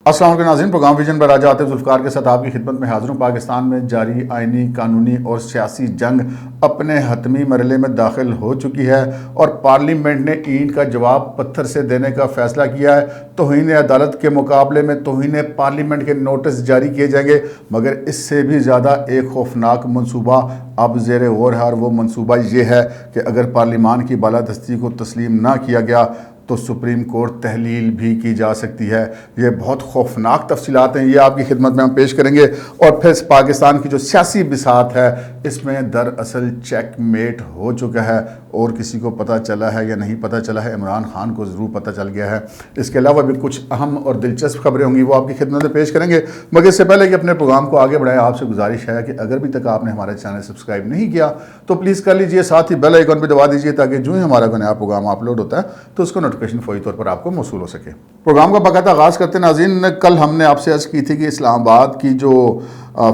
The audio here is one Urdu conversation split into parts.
السلام علیکم ناظرین، پروگرام ویژن پر آج آتے ذوالفقار کے ساتھ آپ کی خدمت میں حاضر ہوں۔ پاکستان میں جاری آئینی، قانونی اور سیاسی جنگ اپنے حتمی مرحلے میں داخل ہو چکی ہے اور پارلیمنٹ نے اینٹ کا جواب پتھر سے دینے کا فیصلہ کیا ہے۔ توہین عدالت کے مقابلے میں توہین پارلیمنٹ کے نوٹس جاری کیے جائیں گے، مگر اس سے بھی زیادہ ایک خوفناک منصوبہ اب زیر غور ہے، اور وہ منصوبہ یہ ہے کہ اگر پارلیمان کی بالادستی کو تسلیم نہ کیا گیا تو سپریم کورٹ تحلیل بھی کی جا سکتی ہے۔ یہ بہت خوفناک تفصیلات ہیں، یہ آپ کی خدمت میں ہم پیش کریں گے۔ اور پھر پاکستان کی جو سیاسی بساط ہے اس میں دراصل چیک میٹ ہو چکا ہے، اور کسی کو پتہ چلا ہے یا نہیں پتہ چلا ہے، عمران خان کو ضرور پتہ چل گیا ہے۔ اس کے علاوہ بھی کچھ اہم اور دلچسپ خبریں ہوں گی، وہ آپ کی خدمت میں پیش کریں گے۔ مگر اس سے پہلے کہ اپنے پروگرام کو آگے بڑھائیں، آپ سے گزارش ہے کہ اگر بھی تک آپ نے ہمارا چینل سبسکرائب نہیں کیا تو پلیز کر لیجئے، ساتھ ہی بیل آئیکن پہ دبا دیجئے تاکہ جو ہی ہمارا کوئی نیا پروگرام اپلوڈ ہوتا ہے تو اس کو نوٹیفیکیشن فوری طور پر آپ کو موصول ہو سکے۔ پروگرام کا باقاعدہ آغاز کرتے ہیں ناظرین۔ کل ہم نے آپ سے عرض کی تھی کہ اسلام آباد کی جو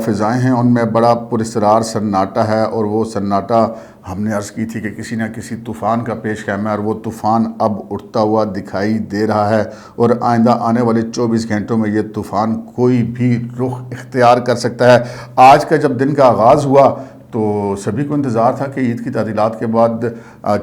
فضائیں ہیں ان میں بڑا پراسرار سناٹا ہے، اور وہ سناٹا ہم نے عرض کی تھی کہ کسی نہ کسی طوفان کا پیش خیمہ ہے، اور وہ طوفان اب اٹھتا ہوا دکھائی دے رہا ہے، اور آئندہ آنے والے 24 گھنٹوں میں یہ طوفان کوئی بھی رخ اختیار کر سکتا ہے۔ آج کا جب دن کا آغاز ہوا تو سبھی کو انتظار تھا کہ عید کی تعطیلات کے بعد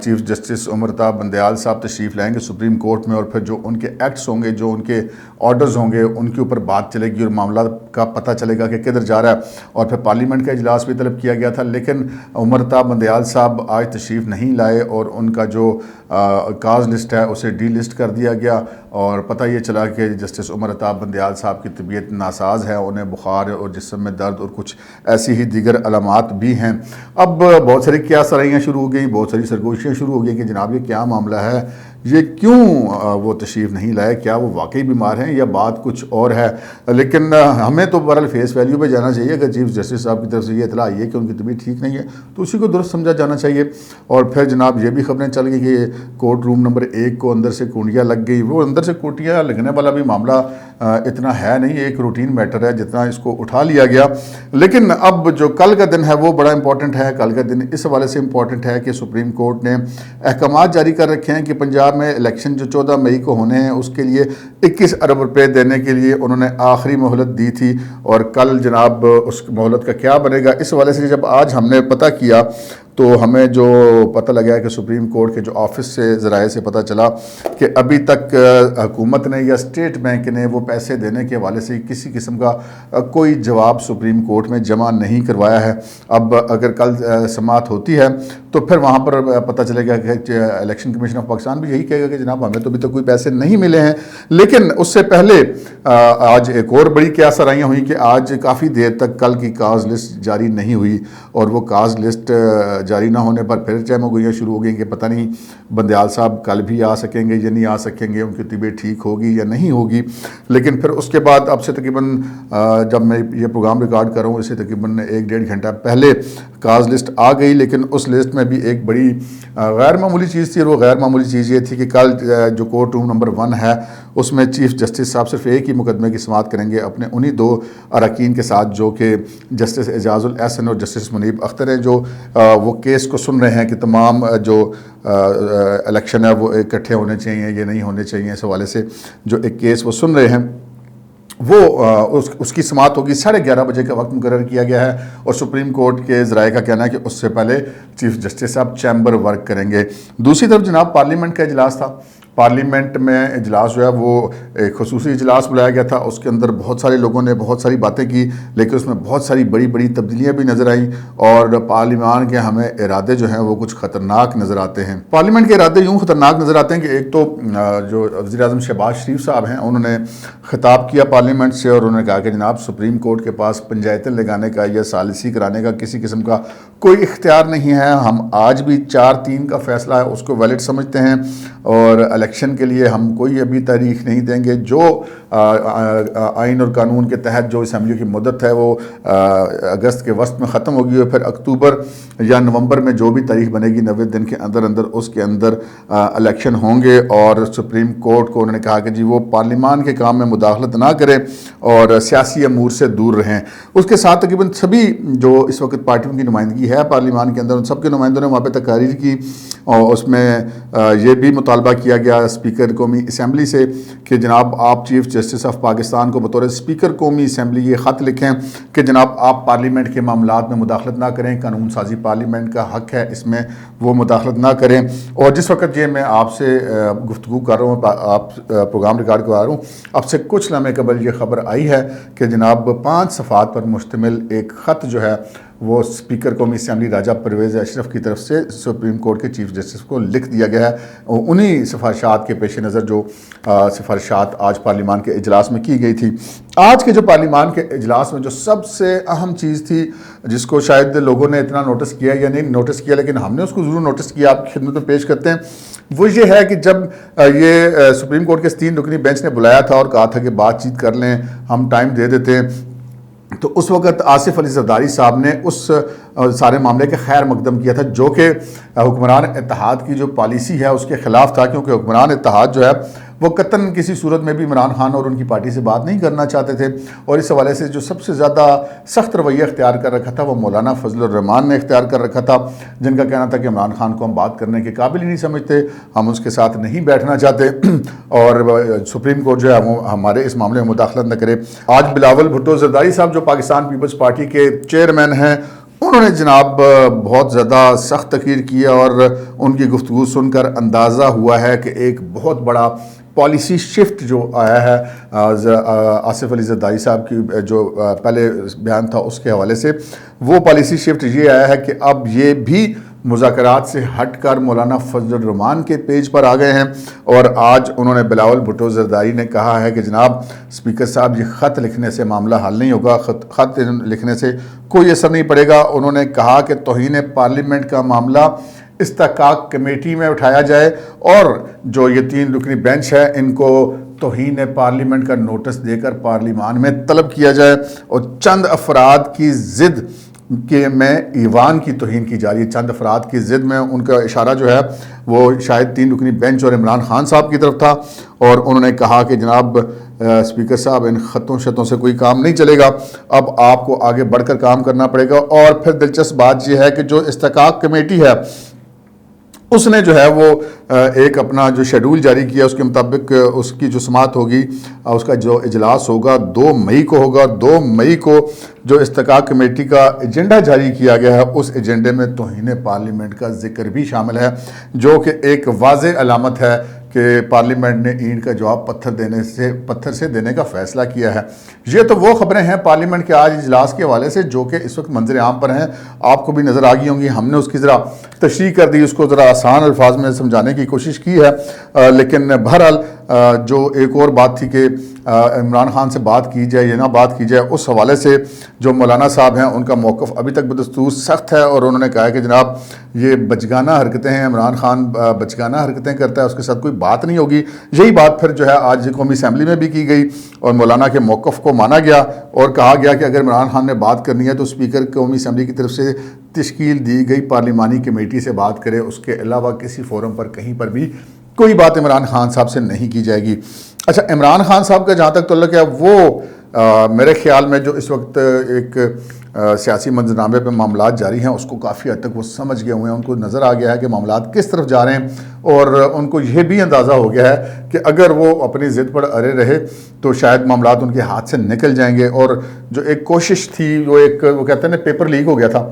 چیف جسٹس عمرتا بندیال صاحب تشریف لائیں گے سپریم کورٹ میں، اور پھر جو ان کے ایکٹس ہوں گے، جو ان کے آرڈرز ہوں گے، ان کے اوپر بات چلے گی اور معاملہ کا پتہ چلے گا کہ کدھر جا رہا ہے۔ اور پھر پارلیمنٹ کا اجلاس بھی طلب کیا گیا تھا، لیکن عمرتا بندیال صاحب آج تشریف نہیں لائے، اور ان کا جو کاز لسٹ ہے اسے ڈی لسٹ کر دیا گیا، اور پتہ یہ چلا کہ جسٹس عمرتا بندیال صاحب کی طبیعت ناساز ہے، انہیں بخار اور جسم میں درد اور کچھ ایسی ہی دیگر علامات بھی ہیں۔ اب بہت ساری کیا سرائیاں شروع ہو گئیں، بہت ساری سرگوشیاں شروع ہو گئی کہ جناب یہ کیا معاملہ ہے، یہ کیوں وہ تشریف نہیں لائے، کیا وہ واقعی بیمار ہیں یا بات کچھ اور ہے۔ لیکن ہمیں تو بہرحال فیس ویلیو پہ جانا چاہیے کہ چیف جسٹس صاحب کی طرف سے یہ اطلاع آئی ہے کہ ان کی طبیعت ٹھیک نہیں ہے تو اسی کو درست سمجھا جانا چاہیے۔ اور پھر جناب یہ بھی خبریں چل گئی کہ کورٹ روم نمبر 1 کو اندر سے کونڈیاں لگ گئی۔ وہ اندر سے کونڈیاں لگنے والا بھی معاملہ اتنا ہے نہیں، ایک روٹین میٹر ہے جتنا اس کو اٹھا لیا گیا۔ لیکن اب جو کل کا دن ہے وہ بڑا امپورٹنٹ ہے۔ کل کا دن اس حوالے سے امپورٹنٹ ہے کہ سپریم کورٹ نے احکامات جاری کر رکھے ہیں کہ پنجاب میں الیکشن جو 14 مئی کو ہونے ہیں اس کے لیے 21 ارب روپے دینے کے لیے انہوں نے آخری مہلت دی تھی، اور کل جناب اس مہلت کا کیا بنے گا، اس حوالے سے جب آج ہم نے پتہ کیا تو ہمیں جو پتہ لگا ہے کہ سپریم کورٹ کے جو آفس سے ذرائع سے پتہ چلا کہ ابھی تک حکومت نے یا اسٹیٹ بینک نے وہ پیسے دینے کے حوالے سے کسی قسم کا کوئی جواب سپریم کورٹ میں جمع نہیں کروایا ہے۔ اب اگر کل سماعت ہوتی ہے تو پھر وہاں پر پتہ چلے گا کہ الیکشن کمیشن آف پاکستان بھی یہی کہے گا کہ جناب ہمیں تو ابھی تک کوئی پیسے نہیں ملے ہیں۔ لیکن اس سے پہلے آج ایک اور بڑی کیا سرائیاں ہوئیں کہ آج کافی دیر تک کل کی کاز لسٹ جاری نہیں ہوئی، اور وہ کاز لسٹ جاری نہ ہونے پر پھر چہمو گوئیاں شروع ہو گئیں کہ پتہ نہیں بندیال صاحب کل بھی آ سکیں گے یا نہیں آ سکیں گے، ان کی طبیعت ٹھیک ہوگی یا نہیں ہوگی۔ لیکن پھر اس کے بعد اب سے تقریباً جب میں یہ پروگرام ریکارڈ کر رہا ہوں اس سے تقریباً 1-1.5 گھنٹہ پہلے کاز لسٹ آ گئی، لیکن اس لسٹ میں بھی ایک بڑی غیر معمولی چیز تھی، اور وہ غیر معمولی چیز یہ تھی کہ کل جو کورٹ روم نمبر 1 ہے اس میں چیف جسٹس صاحب صرف ایک ہی مقدمے کی سماعت کریں گے اپنے انہی 2 اراکین کے ساتھ، جو کہ جسٹس اعجاز الاحسن اور جسٹس منیب اختر ہیں، جو وہ کیس کو سن رہے ہیں کہ تمام جو الیکشن ہے وہ اکٹھے ہونے چاہیے یا نہیں ہونے چاہیے، اس حوالے سے جو ایک کیس وہ سن رہے ہیں وہ اس کی سماعت ہوگی 11:30 بجے کا وقت مقرر کیا گیا ہے، اور سپریم کورٹ کے ذرائع کا کہنا ہے کہ اس سے پہلے چیف جسٹس صاحب چیمبر ورک کریں گے۔ دوسری طرف جناب پارلیمنٹ کا اجلاس تھا۔ پارلیمنٹ میں اجلاس جو ہے وہ ایک خصوصی اجلاس بلایا گیا تھا، اس کے اندر بہت سارے لوگوں نے بہت ساری باتیں کی، لیکن اس میں بہت ساری بڑی بڑی تبدیلیاں بھی نظر آئیں، اور پارلیمان کے ہمیں ارادے جو ہیں وہ کچھ خطرناک نظر آتے ہیں۔ پارلیمنٹ کے ارادے یوں خطرناک نظر آتے ہیں کہ ایک تو جو وزیر اعظم شہباز شریف صاحب ہیں انہوں نے خطاب کیا پارلیمنٹ سے، اور انہوں نے کہا کہ جناب سپریم کورٹ کے پاس پنچایتیں لگانے کا یا ثالثی کرانے کا کسی قسم کا کوئی اختیار نہیں ہے۔ ہم آج بھی 4-3 کا فیصلہ ہے اس کو ویلڈ سمجھتے ہیں، اور الیکشن کے لیے ہم کوئی ابھی تاریخ نہیں دیں گے۔ جو آئین اور قانون کے تحت جو اسمبلی کی مدت ہے وہ اگست کے وسط میں ختم ہوگی، اور پھر اکتوبر یا نومبر میں جو بھی تاریخ بنے گی 90 دن کے اندر اندر اس کے اندر الیکشن ہوں گے۔ اور سپریم کورٹ کو انہوں نے کہا کہ جی وہ پارلیمان کے کام میں مداخلت نہ کریں اور سیاسی امور سے دور رہیں۔ اس کے ساتھ تقریباً سبھی جو اس وقت پارٹیوں کی نمائندگی ہے پارلیمان کے اندر ان سب کے نمائندوں نے وہاں پہ تقاریر کی، اور اس میں یہ بھی مطالبہ کیا گیا گیا اسپیکر قومی اسمبلی سے کہ جناب آپ چیف جسٹس آف پاکستان کو بطور اسپیکر قومی اسمبلی یہ خط لکھیں کہ جناب آپ پارلیمنٹ کے معاملات میں مداخلت نہ کریں، قانون سازی پارلیمنٹ کا حق ہے، اس میں وہ مداخلت نہ کریں۔ اور جس وقت یہ میں آپ سے گفتگو کر رہا ہوں، آپ پروگرام ریکارڈ کروا رہا ہوں، اب سے کچھ لمحے قبل یہ خبر آئی ہے کہ جناب 5 صفحات پر مشتمل ایک خط جو ہے وہ اسپیکر قومی اسمبلی راجہ پرویز اشرف کی طرف سے سپریم کورٹ کے چیف جسٹس کو لکھ دیا گیا ہے۔ انہی سفارشات کے پیش نظر جو سفارشات آج پارلیمان کے اجلاس میں کی گئی تھی۔ آج کے جو پارلیمان کے اجلاس میں جو سب سے اہم چیز تھی، جس کو شاید لوگوں نے اتنا نوٹس کیا یا نہیں نوٹس کیا، لیکن ہم نے اس کو ضرور نوٹس کیا، آپ کی خدمت میں پیش کرتے ہیں، وہ یہ ہے کہ جب یہ سپریم کورٹ کے 3 رکنی بینچ نے بلایا تھا اور کہا تھا کہ بات چیت کر لیں، ہم ٹائم دے دیتے ہیں، تو اس وقت آصف علی زرداری صاحب نے اس سارے معاملے کے خیر مقدم کیا تھا، جو کہ حکمران اتحاد کی جو پالیسی ہے اس کے خلاف تھا، کیونکہ حکمران اتحاد جو ہے وہ قطعاً کسی صورت میں بھی عمران خان اور ان کی پارٹی سے بات نہیں کرنا چاہتے تھے، اور اس حوالے سے جو سب سے زیادہ سخت رویہ اختیار کر رکھا تھا وہ مولانا فضل الرحمان نے اختیار کر رکھا تھا، جن کا کہنا تھا کہ عمران خان کو ہم بات کرنے کے قابل ہی نہیں سمجھتے، ہم اس کے ساتھ نہیں بیٹھنا چاہتے، اور سپریم کورٹ جو ہے وہ ہمارے اس معاملے میں مداخلت نہ کرے۔ آج بلاول بھٹو زرداری صاحب جو پاکستان پیپلز پارٹی کے چیئرمین ہیں، انہوں نے جناب بہت زیادہ سخت تقریر کی ہے، اور ان کی گفتگو سن کر اندازہ ہوا ہے کہ ایک بہت بڑا پالیسی شفٹ جو آیا ہے آصف علی زرداری صاحب کی جو پہلے بیان تھا اس کے حوالے سے، وہ پالیسی شفٹ یہ آیا ہے کہ اب یہ بھی مذاکرات سے ہٹ کر مولانا فضل الرحمان کے پیج پر آ گئے ہیں، اور آج انہوں نے بلاول بھٹو زرداری نے کہا ہے کہ جناب اسپیکر صاحب یہ خط لکھنے سے معاملہ حل نہیں ہوگا، خط لکھنے سے کوئی اثر نہیں پڑے گا۔ انہوں نے کہا کہ توہین پارلیمنٹ کا معاملہ استحقاق کمیٹی میں اٹھایا جائے، اور جو یہ 3 رکنی بینچ ہے ان کو توہین پارلیمنٹ کا نوٹس دے کر پارلیمان میں طلب کیا جائے، اور چند افراد کی ضد کہ میں ایوان کی توہین کی جا رہی ہے، چند افراد کی ضد میں، ان کا اشارہ جو ہے وہ شاید 3 رکنی بینچ اور عمران خان صاحب کی طرف تھا، اور انہوں نے کہا کہ جناب اسپیکر صاحب ان خطوں شتوں سے کوئی کام نہیں چلے گا، اب آپ کو آگے بڑھ کر کام کرنا پڑے گا۔ اور پھر دلچسپ بات یہ ہے کہ جو استحقاق کمیٹی ہے اس نے جو ہے وہ ایک اپنا جو شیڈول جاری کیا، اس کے مطابق اس کی جو سماعت ہوگی، اس کا جو اجلاس ہوگا 2 مئی کو ہوگا۔ 2 مئی کو جو استحقاق کمیٹی کا ایجنڈا جاری کیا گیا ہے، اس ایجنڈے میں توہین پارلیمنٹ کا ذکر بھی شامل ہے، جو کہ ایک واضح علامت ہے کہ پارلیمنٹ نے اینٹ کا جواب پتھر سے دینے کا فیصلہ کیا ہے۔ یہ تو وہ خبریں ہیں پارلیمنٹ کے آج اجلاس کے حوالے سے جو کہ اس وقت منظر عام پر ہیں، آپ کو بھی نظر آ گئی ہوں گی، ہم نے اس کی ذرا تشریح کر دی، اس کو ذرا آسان الفاظ میں سمجھانے کی کوشش کی ہے، لیکن بہرحال جو ایک اور بات تھی کہ عمران خان سے بات کی جائے یا نہ بات کی جائے، اس حوالے سے جو مولانا صاحب ہیں ان کا موقف ابھی تک بدستور سخت ہے، اور انہوں نے کہا کہ جناب یہ بچگانہ حرکتیں ہیں، عمران خان بچگانہ حرکتیں کرتا ہے، اس کے ساتھ کوئی بات نہیں ہوگی۔ یہی بات پھر جو ہے آج قومی اسمبلی میں بھی کی گئی، اور مولانا کے موقف کو مانا گیا، اور کہا گیا کہ اگر عمران خان نے بات کرنی ہے تو اسپیکر قومی اسمبلی کی طرف سے تشکیل دی گئی پارلیمانی کمیٹی سے بات کرے، اس کے علاوہ کسی فورم پر کہیں پر بھی کوئی بات عمران خان صاحب سے نہیں کی جائے گی۔ اچھا، عمران خان صاحب کا جہاں تک تعلق ہے، وہ میرے خیال میں جو اس وقت ایک سیاسی منظرنامے پہ معاملات جاری ہیں اس کو کافی حد تک وہ سمجھ گئے ہوئے ہیں، ان کو نظر آ گیا ہے کہ معاملات کس طرف جا رہے ہیں، اور ان کو یہ بھی اندازہ ہو گیا ہے کہ اگر وہ اپنی ضد پر اڑے رہے تو شاید معاملات ان کے ہاتھ سے نکل جائیں گے۔ اور جو ایک کوشش تھی، وہ کہتے ہیں نا پیپر لیک ہو گیا تھا،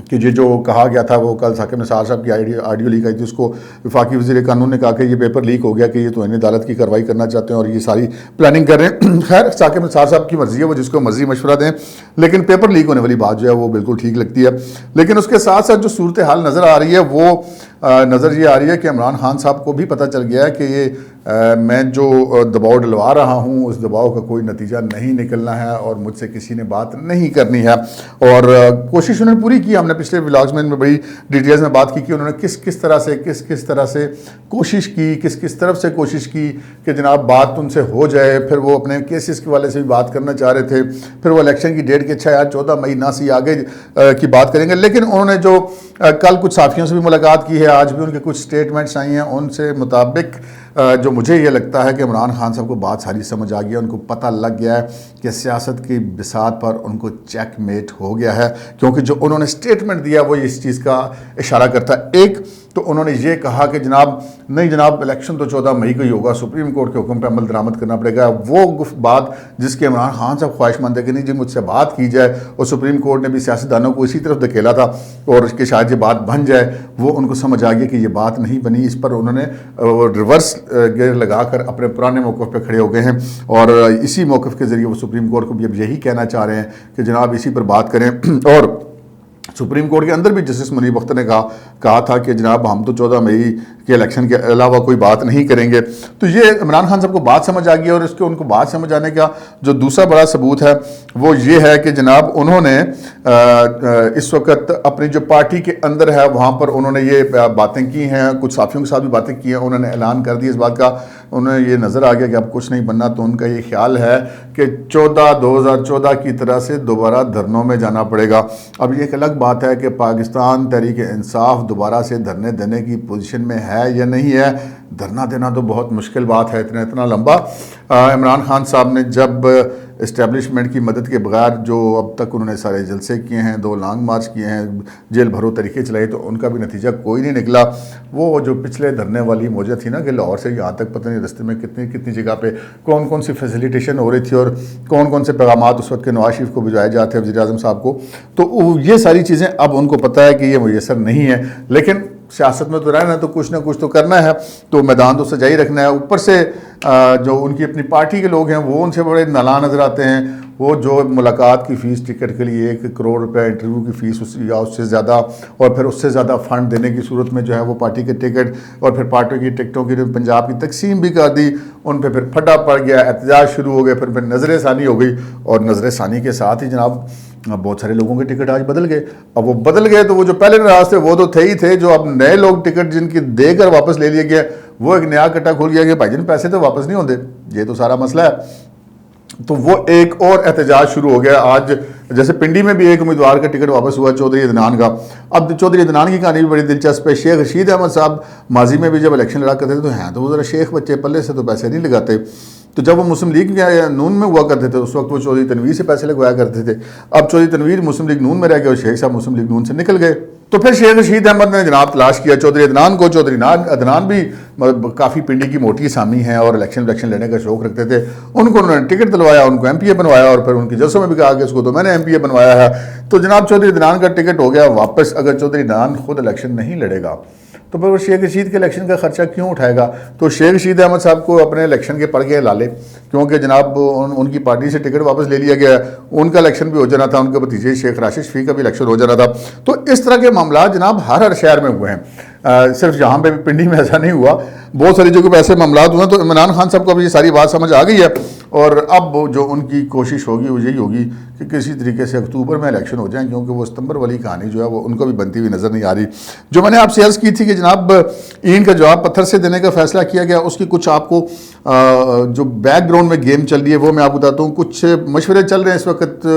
کہ یہ جو کہا گیا تھا، وہ کل ثاقب نثار صاحب کی آڈیو لیک آئی تھی، اس کو وفاقی وزیر قانون نے کہا کہ یہ پیپر لیک ہو گیا کہ یہ توہین عدالت کی کارروائی کرنا چاہتے ہیں اور یہ ساری پلاننگ کر رہے ہیں۔ خیر، ثاقب نثار صاحب کی مرضی ہے، وہ جس کو مرضی مشورہ دیں، لیکن پیپر لیک ہونے والی بات جو ہے وہ بالکل ٹھیک لگتی ہے۔ لیکن اس کے ساتھ ساتھ جو صورتحال نظر آ رہی ہے، وہ نظر یہ آ رہی ہے کہ عمران خان صاحب کو بھی پتہ چل گیا ہے کہ یہ میں جو دباؤ ڈلوا رہا ہوں اس دباؤ کا کوئی نتیجہ نہیں نکلنا ہے، اور مجھ سے کسی نے بات نہیں کرنی ہے۔ اور کوشش انہوں نے پوری کی، ہم نے پچھلے ولاگز میں بڑی ڈیٹیلز میں بات کی کہ انہوں نے کس طرح سے کوشش کی، کس طرف سے کوشش کی کہ جناب بات ان سے ہو جائے۔ پھر وہ اپنے کیسز کے والے سے بھی بات کرنا چاہ رہے تھے، پھر وہ الیکشن کی ڈیٹ کے 14 مئی نہ سی آگے کی بات کریں گے، لیکن انہوں نے جو کل کچھ صحافیوں سے بھی ملاقات کی ہے، آج بھی ان کے کچھ سٹیٹمنٹس آئی ہیں، ان سے مطابق جو مجھے یہ لگتا ہے کہ عمران خان صاحب کو بات ساری سمجھ آ گئی ہے، ان کو پتہ لگ گیا ہے کہ سیاست کی بساط پر ان کو چیک میٹ ہو گیا ہے، کیونکہ جو انہوں نے سٹیٹمنٹ دیا وہ اس چیز کا اشارہ کرتا ہے۔ ایک تو انہوں نے یہ کہا کہ جناب نہیں جناب الیکشن تو 14 مئی کو ہی ہوگا، سپریم کورٹ کے حکم پہ عمل درآمد کرنا پڑے گا۔ وہ بات جس کے عمران خان صاحب خواہش مند ہے کہ نہیں جی مجھ سے بات کی جائے، اور سپریم کورٹ نے بھی سیاستدانوں کو اسی طرف دھکیلا تھا اور اس کے شاید یہ بات بن جائے، وہ ان کو سمجھ آ گیا کہ یہ بات نہیں بنی۔ اس پر انہوں نے ریورس گیئر لگا کر اپنے پرانے موقف پہ کھڑے ہو گئے ہیں، اور اسی موقف کے ذریعے وہ سپریم کورٹ کو بھی اب یہی کہنا چاہ رہے ہیں کہ جناب اسی پر بات کریں۔ اور سپریم کورٹ کے اندر بھی جسٹس منیب اختر نے کہا تھا کہ جناب ہم تو 14 مئی کے الیکشن کے علاوہ کوئی بات نہیں کریں گے۔ تو یہ عمران خان صاحب کو بات سمجھ آ گئی ہے، اور اس کے ان کو بات سمجھ آنے کا جو دوسرا بڑا ثبوت ہے وہ یہ ہے کہ جناب انہوں نے اس وقت اپنی جو پارٹی کے اندر ہے وہاں پر انہوں نے یہ باتیں کی ہیں، کچھ صحافیوں کے ساتھ بھی باتیں کی ہیں، انہوں نے اعلان کر دی اس بات کا، انہیں یہ نظر آ گیا کہ اب کچھ نہیں بننا، تو ان کا یہ خیال ہے کہ 2014 کی طرح سے دوبارہ دھرنوں میں جانا پڑے گا۔ اب یہ ایک الگ بات ہے کہ پاکستان تحریک انصاف دوبارہ سے دھرنے دینے کی پوزیشن میں ہے یا نہیں ہے۔ دھرنا دینا تو بہت مشکل بات ہے، اتنا لمبا۔ عمران خان صاحب نے جب اسٹیبلشمنٹ کی مدد کے بغیر جو اب تک انہوں نے سارے جلسے کیے ہیں، 2 لانگ مارچ کیے ہیں، جیل بھرو طریقے چلائے، تو ان کا بھی نتیجہ کوئی نہیں نکلا۔ وہ جو پچھلے دھرنے والی موجیں تھی نا کہ لاہور سے یہاں تک پتہ نہیں رستے میں کتنی جگہ پہ کون سی فیسیلیٹیشن ہو رہی تھی اور کون سے پیغامات اس وقت کے نواز شریف کو بھجوائے جاتے ہیں، وزیر اعظم صاحب کو، تو یہ ساری چیزیں اب ان کو پتہ ہے کہ یہ میسر نہیں ہے۔ لیکن سیاست میں تو رہنا ہے تو کچھ نہ کچھ تو کرنا ہے، تو میدان تو سجائی رکھنا ہے۔ اوپر سے جو ان کی اپنی پارٹی کے لوگ ہیں وہ ان سے بڑے نالاں نظر آتے ہیں۔ وہ جو ملاقات کی فیس ٹکٹ کے لیے 1 کروڑ روپے انٹرویو کی فیس یا اس سے زیادہ، اور پھر اس سے زیادہ فنڈ دینے کی صورت میں جو ہے وہ پارٹی کے ٹکٹ اور پھر پارٹی کی ٹکٹوں کی پنجاب کی تقسیم بھی کر دی، ان پہ پھر پھٹا پڑ گیا، احتجاج شروع ہو گئے، پھر نظر ثانی ہو گئی، اور نظر ثانی کے ساتھ ہی جناب بہت سارے لوگوں کے ٹکٹ آج بدل گئے۔ اب وہ بدل گئے تو وہ جو پہلے ناراض تھے وہ تو تھے ہی تھے، جو اب نئے لوگ ٹکٹ جن کی دے کر واپس لے لیے گئے، وہ ایک نیا کٹا کھول گیا کہ بھائی جن پیسے تو واپس نہیں ہوتے، یہ تو سارا مسئلہ ہے۔ تو وہ ایک اور احتجاج شروع ہو گیا آج، جیسے پنڈی میں بھی ایک امیدوار کا ٹکٹ واپس ہوا چودھری عدنان کا۔ اب چودھری عدنان کی کہانی بھی بڑی دلچسپ ہے۔ شیخ رشید احمد صاحب ماضی میں بھی جب الیکشن لڑا کرتے تھے تو ہیں تو وہ ذرا شیخ بچے، پلے سے تو پیسے نہیں لگاتے، تو جب وہ مسلم لیگ یا نون میں ہوا کرتے تھے اس وقت وہ چودھری تنویر سے پیسے لگوایا کرتے تھے۔ اب چودھری تنویر مسلم لیگ نون میں رہ گئے اور شیخ صاحب مسلم لیگ نون سے نکل گئے، تو پھر شیخ رشید احمد نے جناب تلاش کیا چودھری عدنان کو۔ چودھری عدنان بھی کافی پنڈی کی موٹی اسامی ہیں اور الیکشن لینے کا شوق رکھتے تھے، ان کو انہوں نے ٹکٹ دلوایا، ان کو ایم پی اے بنوایا، اور پھر ان کی جلسوں میں بھی کہا کہ اس کو تو میں نے ایم پی اے بنوایا ہے۔ تو جناب چودھری عدنان کا ٹکٹ ہو گیا واپس۔ اگر چودھری عدنان خود الیکشن نہیں لڑے گا تو پھر وہ شیخ رشید کے الیکشن کا خرچہ کیوں اٹھائے گا؟ تو شیخ رشید احمد صاحب کو اپنے الیکشن کے پڑ گئے لالے، کیونکہ جناب ان کی پارٹی سے ٹکٹ واپس لے لیا گیا، ان کا الیکشن بھی ہو جانا تھا، ان کے بھتیجے شیخ راشد شفیع کا بھی الیکشن ہو جانا تھا۔ تو اس طرح کے معاملات جناب ہر شہر میں ہوئے ہیں، صرف یہاں پہ پنڈی میں ایسا نہیں ہوا، بہت ساری جگہوں پہ ایسے معاملات ہوئے ہیں۔ تو عمران خان صاحب کو اب یہ ساری بات سمجھ آ گئی ہے، اور اب جو ان کی کوشش ہوگی وہ یہی ہوگی کہ کسی طریقے سے اکتوبر میں الیکشن ہو جائیں، کیونکہ وہ ستمبر والی کہانی جو ہے وہ ان کو بھی بنتی ہوئی نظر نہیں آ رہی۔ جو میں نے آپ سے عرض کی تھی کہ جناب اینٹ کا جواب پتھر سے دینے کا فیصلہ کیا گیا، اس کی کچھ آپ کو جو بیک گراؤنڈ میں گیم چل رہی ہے وہ میں آپ کو بتاتا ہوں۔ کچھ مشورے چل رہے ہیں اس وقت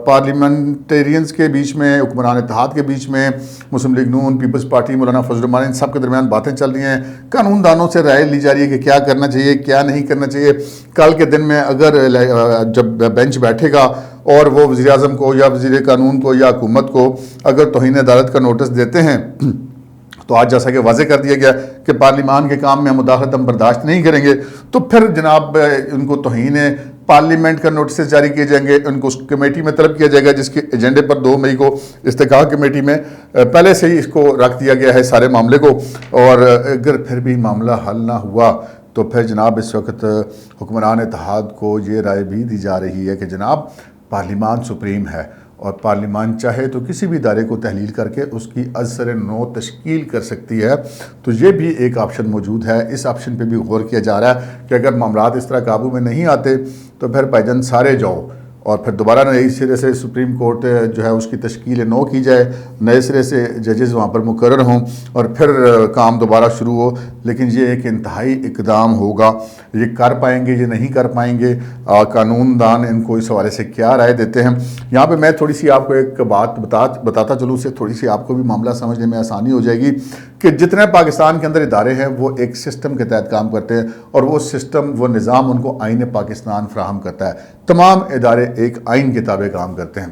پارلیمنٹیرینز کے بیچ میں، حکمران اتحاد کے بیچ میں، مسلم لیگ نون، پیپلز پارٹی، مولانا فضل الرحمان، ان سب کے درمیان باتیں چل رہی ہیں، قانون دانوں سے رائے لی جا رہی ہے کہ کیا کرنا چاہیے کیا نہیں کرنا چاہیے۔ کل کے دن میں اگر جب بینچ بیٹھے گا اور وہ وزیر اعظم کو یا وزیر قانون کو یا حکومت کو اگر توہین عدالت کا نوٹس دیتے ہیں، تو آج جیسا کہ واضح کر دیا گیا کہ پارلیمان کے کام میں مداخلت ہم برداشت نہیں کریں گے، تو پھر جناب ان کو توہین پارلیمنٹ کا نوٹسز جاری کیے جائیں گے، ان کو کمیٹی میں طلب کیا جائے گا، جس کے ایجنڈے پر 2 مئی کو استحقاق کمیٹی میں پہلے سے ہی اس کو رکھ دیا گیا ہے سارے معاملے کو۔ اور اگر پھر بھی معاملہ حل نہ ہوا تو پھر جناب اس وقت حکمران اتحاد کو یہ رائے بھی دی جا رہی ہے کہ جناب پارلیمان سپریم ہے، اور پارلیمان چاہے تو کسی بھی ادارے کو تحلیل کر کے اس کی از سر نو تشکیل کر سکتی ہے۔ تو یہ بھی ایک آپشن موجود ہے، اس آپشن پہ بھی غور کیا جا رہا ہے کہ اگر معاملات اس طرح قابو میں نہیں آتے تو پھر بھائی جان سارے جاؤ، اور پھر دوبارہ نئے سرے سے سپریم کورٹ جو ہے اس کی تشکیل نو کی جائے، نئے سرے سے ججز وہاں پر مقرر ہوں اور پھر کام دوبارہ شروع ہو. لیکن یہ ایک انتہائی اقدام ہوگا. یہ کر پائیں گے، یہ نہیں کر پائیں گے، قانون دان ان کو اس حوالے سے کیا رائے دیتے ہیں. یہاں پہ میں تھوڑی سی آپ کو ایک بات بتاتا چلوں، سے تھوڑی سی آپ کو بھی معاملہ سمجھنے میں آسانی ہو جائے گی کہ جتنے پاکستان کے اندر ادارے ہیں وہ ایک سسٹم کے تحت کام کرتے ہیں، اور وہ سسٹم، وہ نظام ان کو آئین پاکستان فراہم کرتا ہے. تمام ادارے ایک آئین کے تابع کام کرتے ہیں،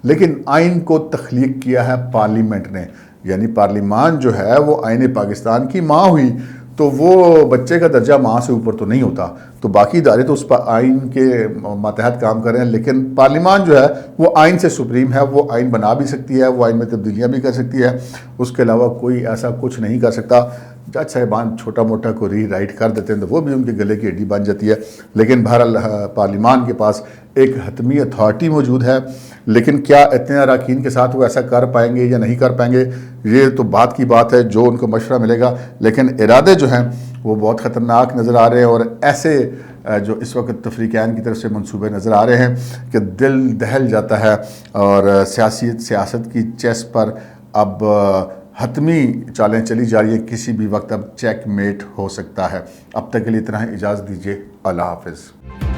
لیکن آئین کو تخلیق کیا ہے پارلیمنٹ نے. یعنی پارلیمان جو ہے وہ آئین پاکستان کی ماں ہوئی، تو وہ بچے کا درجہ ماں سے اوپر تو نہیں ہوتا. تو باقی ادارے تو اس پر آئین کے ماتحت کام کر رہے ہیں، لیکن پارلیمان جو ہے وہ آئین سے سپریم ہے. وہ آئین بنا بھی سکتی ہے، وہ آئین میں تبدیلیاں بھی کر سکتی ہے. اس کے علاوہ کوئی ایسا کچھ نہیں کر سکتا. جج صاحبان چھوٹا موٹا کو ری رائٹ کر دیتے ہیں تو وہ بھی ان کے گلے کی ہڈی بن جاتی ہے. لیکن بہرحال پارلیمان کے پاس ایک حتمی اتھارٹی موجود ہے. لیکن کیا اتنے اراکین کے ساتھ وہ ایسا کر پائیں گے یا نہیں کر پائیں گے، یہ تو بات کی بات ہے، جو ان کو مشورہ ملے گا. لیکن ارادے جو ہیں وہ بہت خطرناک نظر آ رہے ہیں، اور ایسے جو اس وقت تفریقین کی طرف سے منصوبے نظر آ رہے ہیں کہ دل دہل جاتا ہے. اور سیاست کی چیس پر اب حتمی چالیں چلی جا رہی ہیں. کسی بھی وقت اب چیک میٹ ہو سکتا ہے. اب تک کے لیے اتنا ہی، اجازت دیجیے. اللہ حافظ.